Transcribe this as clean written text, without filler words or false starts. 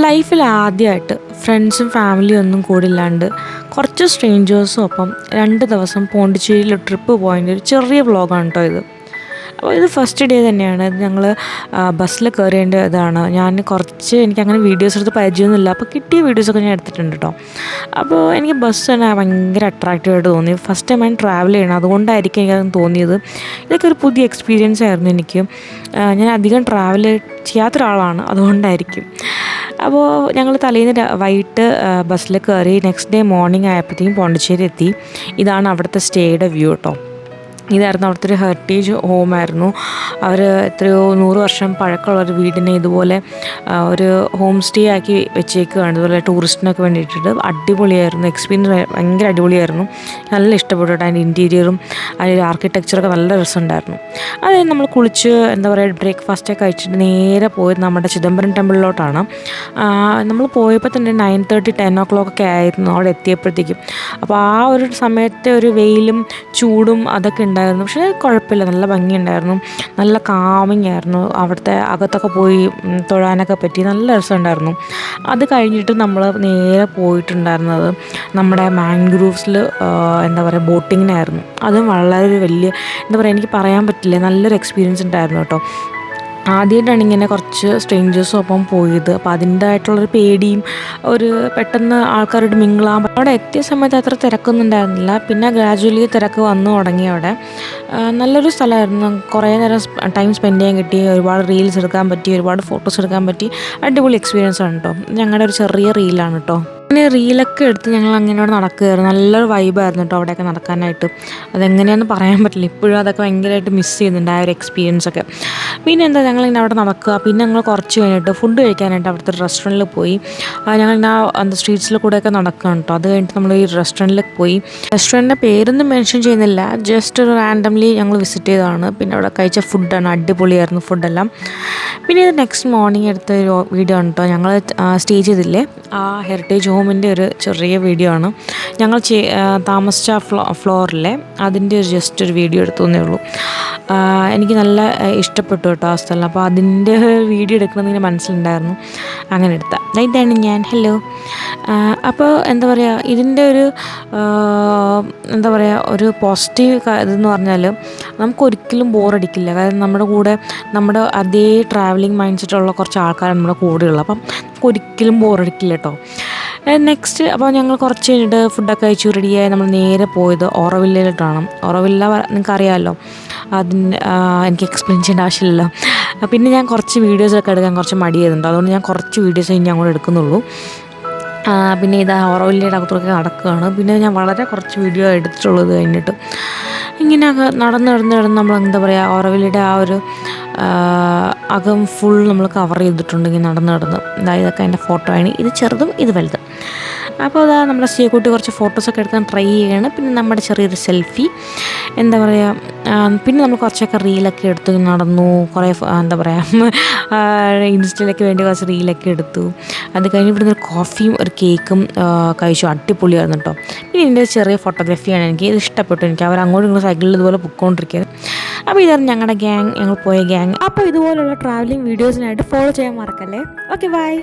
ലൈഫിൽ ആദ്യമായിട്ട് ഫ്രണ്ട്സും ഫാമിലിയും ഒന്നും കൂടില്ലാണ്ട് കുറച്ച് സ്ട്രേഞ്ചേഴ്സും ഒപ്പം 2 ദിവസം പോണ്ടിച്ചേരിയിൽ ട്രിപ്പ് പോയതിൻ്റെ ഒരു ചെറിയ വ്ളോഗാണ് കേട്ടോ ഇത്. അപ്പോൾ ഇത് ഫസ്റ്റ് ഡേ തന്നെയാണ്. ഇത് ഞങ്ങൾ ബസ്സിൽ കയറേണ്ട ഇതാണ്. എനിക്കങ്ങനെ വീഡിയോസ് എടുത്ത് പരിചയമൊന്നുമില്ല, അപ്പോൾ കിട്ടിയ വീഡിയോസൊക്കെ ഞാൻ എടുത്തിട്ടുണ്ട് കേട്ടോ. അപ്പോൾ എനിക്ക് ബസ് തന്നെ ഭയങ്കര അട്രാക്റ്റീവായിട്ട് തോന്നി. ഫസ്റ്റ് ടൈം ഞാൻ ട്രാവൽ ചെയ്യണം, അതുകൊണ്ടായിരിക്കും എനിക്കത് തോന്നിയത്. ഇതൊക്കെ ഒരു പുതിയ എക്സ്പീരിയൻസ് ആയിരുന്നു എനിക്ക്. ഞാൻ അധികം ട്രാവൽ ചെയ്യാത്ത ഒരാളാണ്, അതുകൊണ്ടായിരിക്കും. അപ്പോൾ ഞങ്ങൾ തലേന്ന് വൈകിട്ട് ബസ്സിൽ കയറി നെക്സ്റ്റ് ഡേ മോർണിംഗ് ആയപ്പോഴത്തേക്കും പോണ്ടിച്ചേരി എത്തി. ഇതാണ് അവിടുത്തെ സ്റ്റേയുടെ വ്യൂ കേട്ടോ. ഇതായിരുന്നു അവിടുത്തെ ഒരു ഹെറിറ്റേജ് ഹോമായിരുന്നു. അവർ എത്രയോ 100 വർഷം പഴക്കമുള്ളൊരു വീടിനെ ഇതുപോലെ ഒരു ഹോം സ്റ്റേ ആക്കി വെച്ചേക്കുകയാണ്, ഇതുപോലെ ടൂറിസ്റ്റിനൊക്കെ വേണ്ടിയിട്ട്. അടിപൊളിയായിരുന്നു, എക്സ്പീരിയൻസ് ഭയങ്കര അടിപൊളിയായിരുന്നു. നല്ല ഇഷ്ടപ്പെട്ടു കേട്ടോ. അതിൻ്റെ ഇൻറ്റീരിയറും അതിൻ്റെ ആർക്കിടെക്ചറൊക്കെ നല്ല രസമുണ്ടായിരുന്നു. അതായത് നമ്മൾ കുളിച്ച് ബ്രേക്ക്ഫാസ്റ്റൊക്കെ കഴിച്ചിട്ട് നേരെ പോയത് നമ്മുടെ ചിദംബരം ടെമ്പിളിലോട്ടാണ്. നമ്മൾ പോയപ്പോൾ തന്നെ 9:30 10 o'clock ആയിരുന്നു അവിടെ എത്തിയപ്പോഴത്തേക്കും. അപ്പോൾ ആ ഒരു സമയത്തെ ഒരു വെയിലും ചൂടും അതൊക്കെ ഉണ്ടായിരുന്നു. പക്ഷേ കുഴപ്പമില്ല, നല്ല ഭംഗിയുണ്ടായിരുന്നു, നല്ല കാമിങ് ആയിരുന്നു. അവിടുത്തെ അകത്തൊക്കെ പോയി തൊഴാനൊക്കെ പറ്റി നല്ല രസമുണ്ടായിരുന്നു. അത് കഴിഞ്ഞിട്ട് നമ്മൾ നേരെ പോയിട്ടുണ്ടായിരുന്നത് നമ്മുടെ മാൻഗ്രൂവ്സിൽ ബോട്ടിങ്ങിനായിരുന്നു. അതും വളരെ വലിയ എനിക്ക് പറയാൻ പറ്റില്ല, നല്ലൊരു എക്സ്പീരിയൻസ് ഉണ്ടായിരുന്നു കേട്ടോ. ആദ്യമായിട്ടാണ് ഇങ്ങനെ കുറച്ച് സ്ട്രേഞ്ചേഴ്സും ഒപ്പം പോയത്. അപ്പോൾ അതിൻ്റെതായിട്ടുള്ളൊരു പേടിയും പെട്ടെന്ന് ആൾക്കാരോട് മിങ്കിളാൻ. അവിടെ എത്തിയ സമയത്ത് അത്ര തിരക്കൊന്നും ഉണ്ടായിരുന്നില്ല, പിന്നെ ഗ്രാജുവലി തിരക്ക് വന്നു തുടങ്ങി. അവിടെ നല്ലൊരു സ്ഥലമായിരുന്നു. കുറേ നേരം ടൈം സ്പെൻഡ് ചെയ്യാൻ കിട്ടി, ഒരുപാട് റീൽസ് എടുക്കാൻ പറ്റി, ഒരുപാട് ഫോട്ടോസ് എടുക്കാൻ പറ്റി. അടിപൊളി എക്സ്പീരിയൻസ് ആണ് കേട്ടോ. ഞങ്ങളുടെ ഒരു ചെറിയ റീലാണ് കേട്ടോ. പിന്നെ റീലൊക്കെ എടുത്ത് ഞങ്ങൾ അങ്ങനെ അവിടെ നടക്കുകയായിരുന്നു. നല്ലൊരു വൈബായിരുന്നു കേട്ടോ അവിടെയൊക്കെ നടക്കാനായിട്ട്. അതെങ്ങനെയാണെന്ന് പറയാൻ പറ്റില്ല, ഇപ്പോഴും അതൊക്കെ ഭയങ്കരമായിട്ട് മിസ് ചെയ്യുന്നുണ്ട് ആ ഒരു എക്സ്പീരിയൻസൊക്കെ. പിന്നെ ഞങ്ങളിങ്ങനെ അവിടെ നടക്കുക. പിന്നെ ഞങ്ങൾ കുറച്ച് കഴിഞ്ഞിട്ട് ഫുഡ് കഴിക്കാനായിട്ട് അവിടുത്തെ റെസ്റ്റോറൻറ്റിൽ പോയി. ഞങ്ങളിങ്ങനെ സ്ട്രീറ്റ്സിൽ കൂടെയൊക്കെ നടക്കുകയാണ് കേട്ടോ. അത് കഴിഞ്ഞിട്ട് നമ്മൾ ഈ റെസ്റ്റോറൻറ്റിലേക്ക് പോയി. റെസ്റ്റോറൻറ്റിൻ്റെ പേരൊന്നും മെൻഷൻ ചെയ്യുന്നില്ല, ജസ്റ്റ് ഒരു റാൻഡംലി ഞങ്ങൾ വിസിറ്റ് ചെയ്തതാണ്. പിന്നെ അവിടെ കഴിച്ച ഫുഡാണ്, അടിപൊളിയായിരുന്നു ഫുഡെല്ലാം. പിന്നെ ഇത് നെക്സ്റ്റ് മോർണിംഗ് എടുത്ത ഒരു വീഡിയോ ആണ് കേട്ടോ. ഞങ്ങൾ സ്റ്റേ ചെയ്തില്ലേ ആ ഹെറിറ്റേജ് ഹോമിൻ്റെ ഒരു ചെറിയ വീഡിയോ ആണ്. ഞങ്ങൾ താമസിച്ച ഫ്ലോറിലെ അതിൻ്റെ ജസ്റ്റ് ഒരു വീഡിയോ എടുത്തേ ഉള്ളൂ. എനിക്ക് നല്ല ഇഷ്ടപ്പെട്ടു കേട്ടോ ആ സ്ഥലം. അപ്പോൾ അതിൻ്റെ വീഡിയോ എടുക്കണമെന്ന് മനസ്സിലുണ്ടായിരുന്നു, അങ്ങനെ എടുത്ത ഇതാണ് ഞാൻ. ഹലോ. അപ്പോൾ ഇതിൻ്റെ ഒരു പോസിറ്റീവ് ഇതെന്ന് പറഞ്ഞാൽ നമുക്കൊരിക്കലും ബോറടിക്കില്ല. കാരണം നമ്മുടെ കൂടെ നമ്മുടെ അതേ ട്രാവലിംഗ് മൈൻഡ് സെറ്റുള്ള കുറച്ച് ആൾക്കാരാണ് നമ്മുടെ കൂടെയുള്ളത്. അപ്പം നമുക്കൊരിക്കലും ബോറടിക്കില്ല കേട്ടോ. നെക്സ്റ്റ് അപ്പോൾ ഞങ്ങൾ കുറച്ച് കഴിഞ്ഞിട്ട് ഫുഡൊക്കെ കഴിച്ചു റെഡിയായി നമ്മൾ നേരെ പോയത് ഓറോവില്ലയിലോട്ടാണ്. ഓറോവില്ല നിങ്ങൾക്കറിയാമല്ലോ, എനിക്ക് എക്സ്പ്ലെയിൻ ചെയ്യേണ്ട ആവശ്യമില്ലല്ലോ. പിന്നെ ഞാൻ കുറച്ച് വീഡിയോസൊക്കെ എടുക്കാൻ കുറച്ച് മടിയായിരുന്നു, അതുകൊണ്ട് ഞാൻ കുറച്ച് വീഡിയോസ് ഇനി അങ്ങോട്ട് എടുക്കുന്നുള്ളൂ. പിന്നെ ഇതാ ഓറോവില്ലയുടെ അകത്തൊക്കെ നടക്കുകയാണ്. പിന്നെ ഞാൻ വളരെ കുറച്ച് വീഡിയോ എടുത്തിട്ടുള്ളത് കഴിഞ്ഞിട്ട് ഇങ്ങനെ നടന്ന് നമ്മൾ ഓറോവില്ലയുടെ ആ ഒരു അകം ഫുൾ നമ്മൾ കവർ ചെയ്തിട്ടുണ്ട്. ഇങ്ങനെ നടന്ന് ഇതൊക്കെ എൻ്റെ ഫോട്ടോ ആണ്. ഇത് ചെറുതും ഇത് വലുതും. അപ്പോൾ നമ്മുടെ സ്റ്റേക്കുട്ടി കുറച്ച് ഫോട്ടോസൊക്കെ എടുക്കാൻ ട്രൈ ചെയ്യാണ്. പിന്നെ നമ്മുടെ ചെറിയൊരു സെൽഫി പിന്നെ നമ്മൾ കുറച്ചൊക്കെ റീലൊക്കെ എടുത്ത് നടന്നു. കുറേ ഇൻസ്റ്റയിലൊക്കെ വേണ്ടി കുറച്ച് റീലൊക്കെ എടുത്തു. അത് കഴിഞ്ഞ് ഇവിടുന്ന് ഒരു കോഫിയും ഒരു കേക്കും കഴിച്ചു. അടിപൊളിയായിരുന്നു കേട്ടോ. പിന്നെ എൻ്റെ ചെറിയ ഫോട്ടോഗ്രാഫിയാണ്, എനിക്ക് ഇത് ഇഷ്ടപ്പെട്ടു. എനിക്ക് അവർ അങ്ങോട്ടും ഇങ്ങോട്ടും സൈക്കിളിൽ ഇതുപോലെ പൊയ്ക്കൊണ്ടിരിക്കുന്നത്. അപ്പോൾ ഇതായിരുന്നു ഞങ്ങളുടെ ഗ്യാങ്, ഞങ്ങൾ പോയ ഗ്യാങ്. അപ്പോൾ ഇതുപോലുള്ള ട്രാവലിംഗ് വീഡിയോസിനായിട്ട് ഫോളോ ചെയ്യാൻ മറക്കല്ലേ. Okay, by.